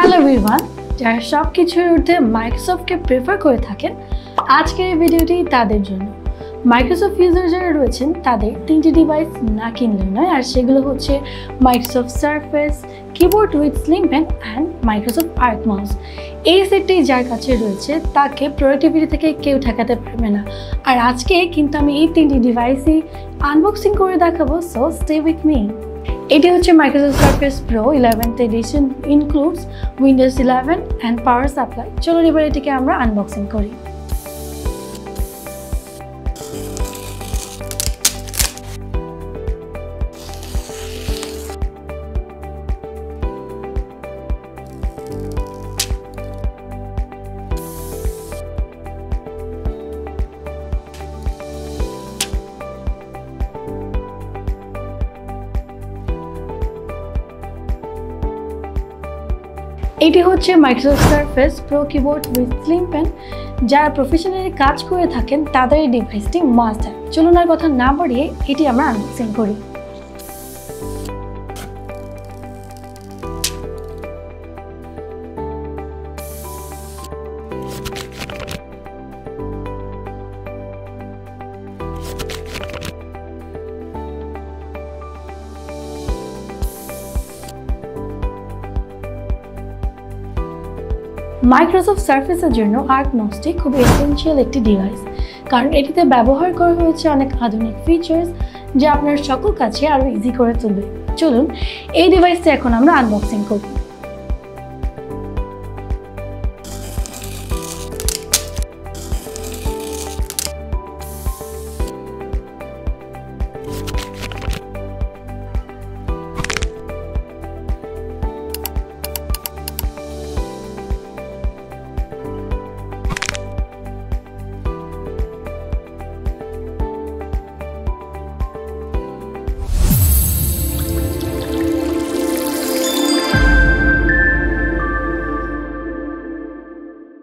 Hello everyone, যারা সব কিছুর ঊর্ধ্বে মাইক্রোসফটকে প্রেফার করে থাকেন, আজকের এই ভিডিওটি তাদের জন্য। মাইক্রোসফট ইউজার যারা রয়েছেন তাদের তিনটি ডিভাইস না কিনলে নয়, আর সেগুলো হচ্ছে Microsoft Surface, keyboard with slim pen and Microsoft Arc mouse. এই সেটটি যার কাছে রয়েছে তাকে প্রোডাক্টিভিটি থেকে কেউ ঠেকাতে পারবে না। আর আজকে কিন্তু আমি এই তিনটি ডিভাইসই আনবক্সিং করে দেখাবো, সো স্টে উইথ মি। এটি হচ্ছে Microsoft Surface Pro 11th edition, includes Windows 11 and power supply. চলুন এবার এটিকে আমরা আনবক্সিং করি। এটি হচ্ছে Microsoft Surface Pro keyboard with slim pen. যারা প্রফেশনালি কাজ করে থাকেন তাদের এই ডিভাইসটি মাস্ট হ্যাভ। চলুন আর কথা না বাড়িয়ে এটি আমরা আনবক্সিং করি। মাইক্রোসফট সারফেসের জন্য আর্ক মাউসটি খুব এসেনশিয়াল একটি ডিভাইস, কারণ এটিতে ব্যবহার করা হয়েছে অনেক আধুনিক ফিচার্স যা আপনার সকল কাজে আরও ইজি করে তুলবে। চলুন এই ডিভাইসটি এখন আমরা আনবক্সিং করি।